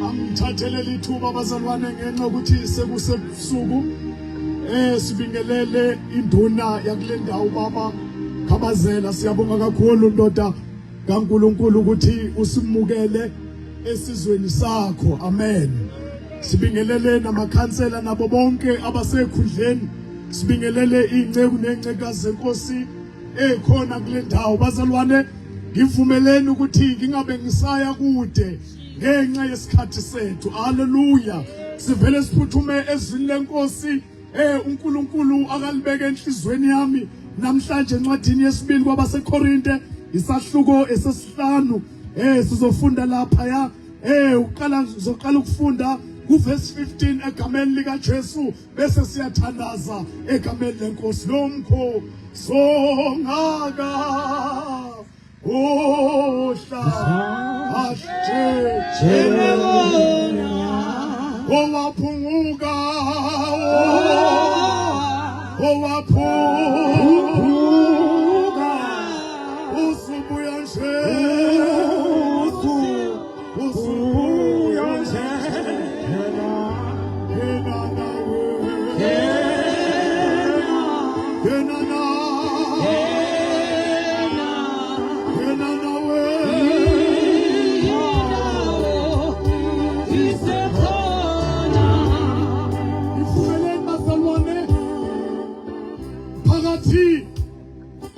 Angithathele lithuba bazalwane ngenxa ukuthi sekusebusuku sibingelele induna yakule ndawo baba Khabazela. Siyabonga kakhulu ndoda kaNkulunkulu ukuthi usimukele esizweni sakho. Amen. Sibingelele namakhansela nabo bonke abasekhundleni. Sibingelele ingceku nencekazi zenkosi ekhona kule ndawo. Bazalwane, ngivumeleni ukuthi ngingabe ngisaya kude ngenxa yesikhathi sethu. Haleluya. Sivele siphuthume ezwini lenkosi uNkulunkulu akalibeke enhlizweni yami namhlanje encwadini yesibili kwabaseKorinte isahluko esesihlanu. Sizofunda lapha ya uzoqala ukufunda kuverse 15 egameni lika Jesu bese siyathandaza egameni lenkosi. Nomkho songaka ohla ashe owaphunguka usubuya nje usubuya nje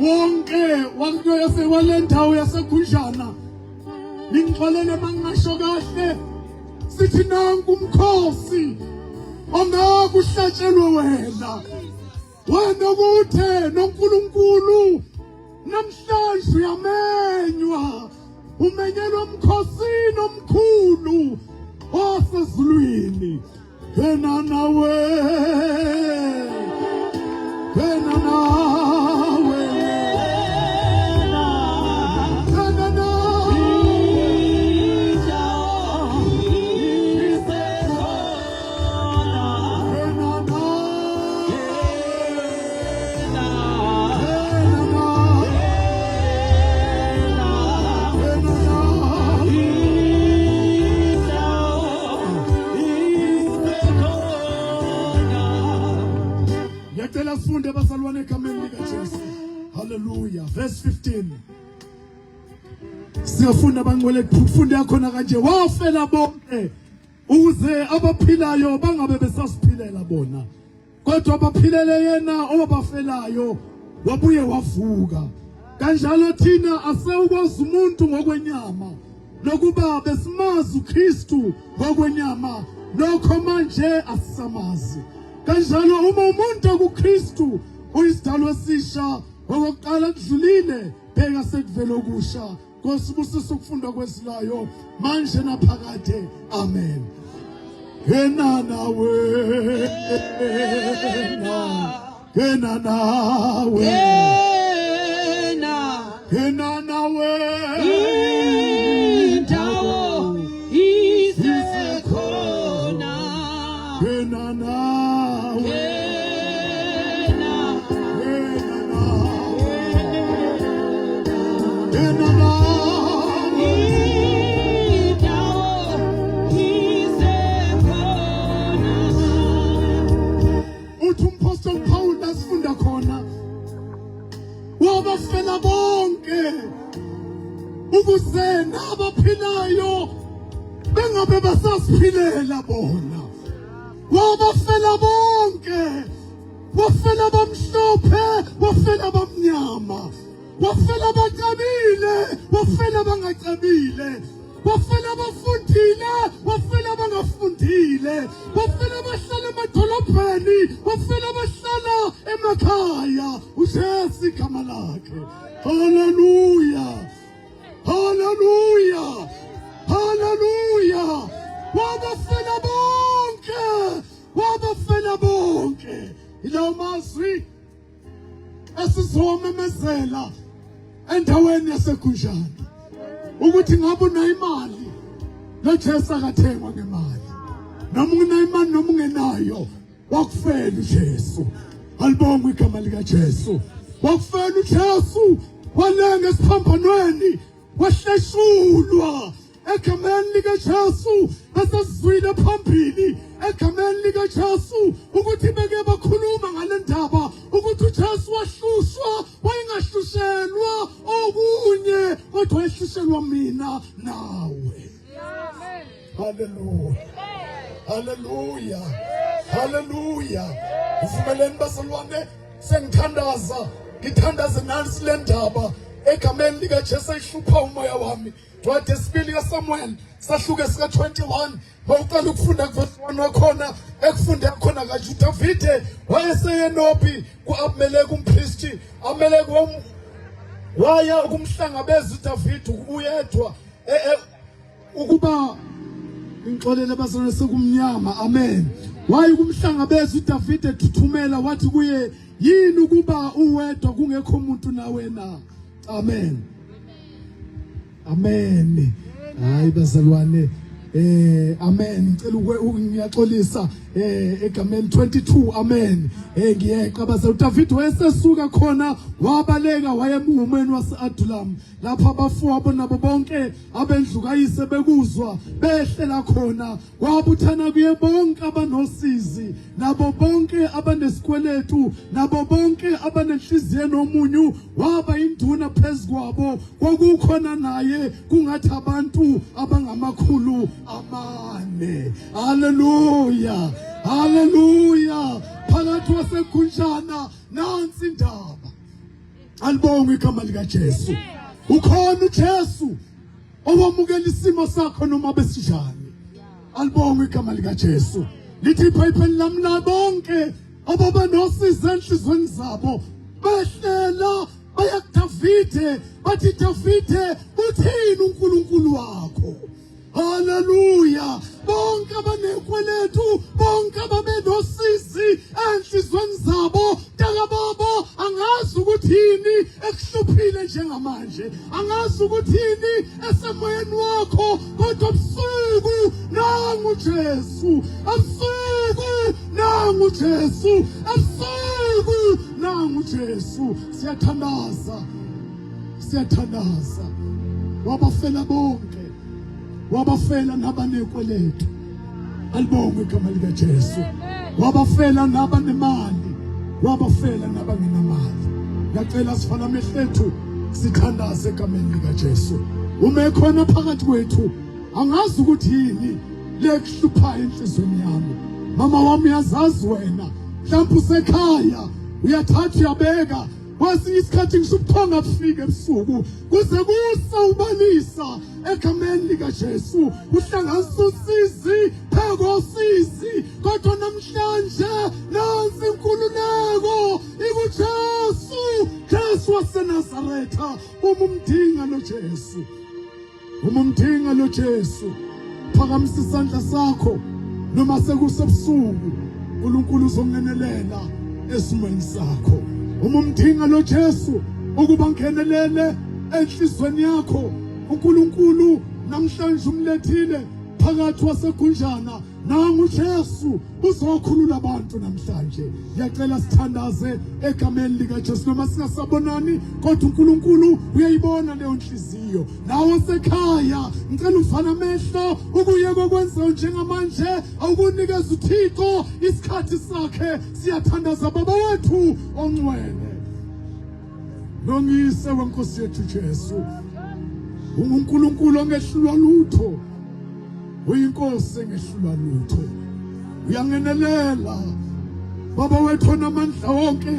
wonke wanto yasewalendawo yaseGunjana ngixolele mangasho kahle sithi nanku umkhosi ongakuhlatshelwe wena kuthe noNkulunkulu namhlanje uyamenywa umenyelwa umkhosini omkhulu osezulwini. Yena nawe sifunde bazalwane egameni lika Jesu. Hallelujah. Verse 15. Siyafunda bangcwele kufunde yakhona kanje wafela bonke ukuze abaphilayo bangabe besasiphilela bona kodwa abaphilele yena owabafelayo wabuye wavuka. Kanjalo thina asewukwazi umuntu ngokwenyama nokuba besimazi uKristu ngokwenyama lokho manje asisamazi. Kanjalo uma umuntu kuKristu uyisidalwa esisha okokuqala kudlulile bheka sekuvela okusha. Ngosibusiso ukufunda kwesilayo manje naphakade. Amen. Yena nawe indawo isekhona. Yena nawe wabafela bonke ukuze nabaphilayo bengabe basasiphilela bona. Wabafela bonke, wafela bamhlophe, wafela bamnyama, wafela bacabile, wafela bangacabile, wafela bafundile, wafela bangafundile, wafela bahlala emadolobheni, wafela bahlala emakhaya. Ujesu igama lakhe. Hallelujah. Hallelujah. Hallelujah. Wabafela bonke, wabafela bonke. Ilawo mazwi esizomemezela endaweni yaseGunjana ukuthi ngabe unayo imali noJesu akathengwa ngemali. Noma unayo imali noma ungenayo wakufela uJesu. Alibonga igama lika Jesu. Wakufela uJesu walenga esiphambanweni wahleshulwa egameni lika Jesu. Hallelujah. Hallelujah. Hallelujah. Uvumeleni bazalwane sengithandaza ngithandaze nansi le ndaba egameni lika Jesu ihlupha umoya wami. Ncwadi yesibili kaSamuel sahluke sika 21 mawuqala ukufunda kuverse 1 wakhona ekufunde khona kaJuda Davide wayeseyenophi kuAbimeleki umpristi. Abimeleki waya ukumhlangabeza uDavide uyedwa ukuba ngixolele bazalwane sekumnyama. Amen. Waye kumhlangabeza uDavide ethuthumela wathi kuye yini ukuba uwedwa kungekho umuntu nawe na. Amen. Amen. Hayi bazalwane amen. Ngicela ngiyaxolisa egameni 22. Amen. Ngiyeqa bazalwane uDavide wayesesuka khona wabaleka wayemngumeni wase-Adulam lapha abafowabo nabo bonke abendlu kayise bekuzwa behlela khona wabuthana kuye bonke abanosizi nabo bonke abanesikweletu nabo bonke abanenhliziyo nomunyu waba induna phezukwabo kwakukhona naye kungathi abantu abangamakhulu amane. Hallelujah. Hallelujah. Phakathi wasegunjana nansi indaba. Alibonge igama lika Jesu. Ukhona uJesu owamukela isimo sakho noma besinjani. Alibonge igama lika Jesu. Lithi iBhayibheli lami bonke ababanosizi enhlizweni zabo behlela baya kuDavide bathi Davide uthini uNkulunkulu wakho. Hallelujah. Bonke abanekweletu bonke ababenosizi enhlizweni zabo takababa angazi ukuthini ekuhluphile njengamanje angazi ukuthini esemoyeni wakho kodwa ebusuku nangu Jesu ebusuku nangu Jesu ebusuku nangu Jesu. Siyathandaza wabafela bonke wabafela nabanekweletu. Alibonge igama lika Jesu. Wabafela nabanemali wabafela nabangenamali. Ngiyacela sifana amehlethu sithandaze egameni lika Jesu. Uma ekhona phakathi kwethu angazi ukuthi yini lekuhluphayo enhlizweni yami. Mama wami uyazazi wena mhlawumbe usekhaya uyathatha uyabeka kwesinye isikhathi ngisubuthonga bufike ebusuku kuze kusa ubalisa egameni lika Jesu uhlanganisa usizi pheko usizi kodwa namhlanje nansi inkululeko ikuJesu Jesu waseNazaretha. Umumdinga lo Jesu phakamisa isandla sakho noma sekusebusuku uNkulunkulu uzongenelela esimweni sakho. Umumdinga lo Jesu ukuba ngenelele enhlizweni yakho. uNkulunkulu namhlanje umlethile phakathi wasegunjana nangu Jesu uzokhulula abantu namhlanje. Ngiyacela sithandaze egameni lika Jesu noma singasabonani kodwa uNkulunkulu uyayibona leyo nhliziyo. Nawe sekhaya ngicela ufana amehlo ukuyeka okwenza njengamanje awukunikeza uThixo isikhathi sakhe. Siyathandaza baba wethu ongcwele nongise wenkosi yethu Jesu. uNkulunkulu ongehlulwa lutho uyinkosi engehlulwa lutho. Uyangenelela baba wethu onamandla wonke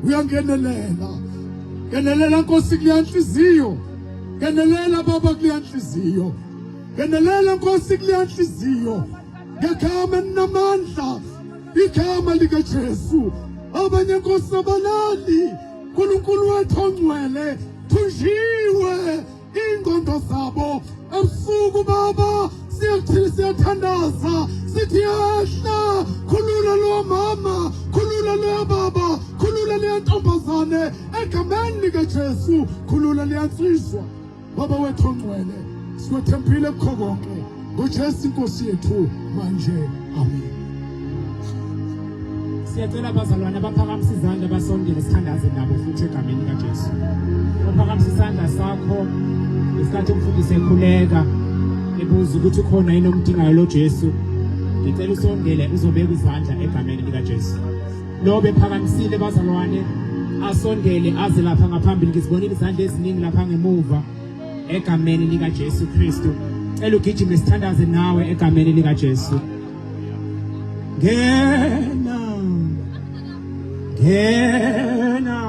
uyangenelela. Ngenelela Nkosi kuleya nhliziyo. Ngenelela baba kuleya nhliziyo. Ngenelela Nkosi kuleya nhliziyo. Ngegama namandla igama lika Jesu. Abanye Nkosi abalali uNkulunkulu wethu ongcwele thunjiwe ingqondo zabo ebusuku baba. Siyathandaza sithi yehla khulula lo mama khulula lo baba khulula le ntombazane egameni lika Jesu khulula le nsizwa baba wethu ongcwele. Sikwethembile kukho konke ngoJesu inkosi yethu manje. Amen. Siyacela abazalwane abaphakamisa izandla basondele sithandaze nabo futhi egameni lika Jesu. Uphakamisa isandla sakho isikhathi umfundisi ekhuleka ebuza ukuthi khona yini omdingayo lo Jesu. Ngicela usondele uzobeka izandla egameni lika Jesu. Lobe phakamisile bazalwane asondele aze lapha ngaphambili. Ngizibonile izandla eziningi lapha ngemuva egameni lika Jesu Kristu. Cela ugijime sithandaze nawe egameni lika Jesu. Ngena. Ngena.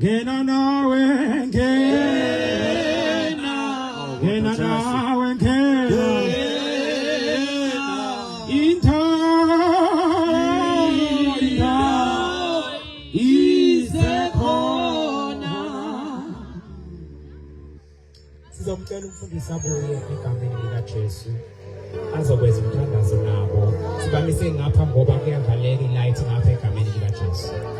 Ngena nawe ngena. Ngena nawe ngena. Inta isekhona. Sizomcela umfundisi abuye egameni lika Jesu azokwenza umthandazo nabo. Sibamise ngapha ngoba kuyavaleka ilight ngapha egameni lika Jesu.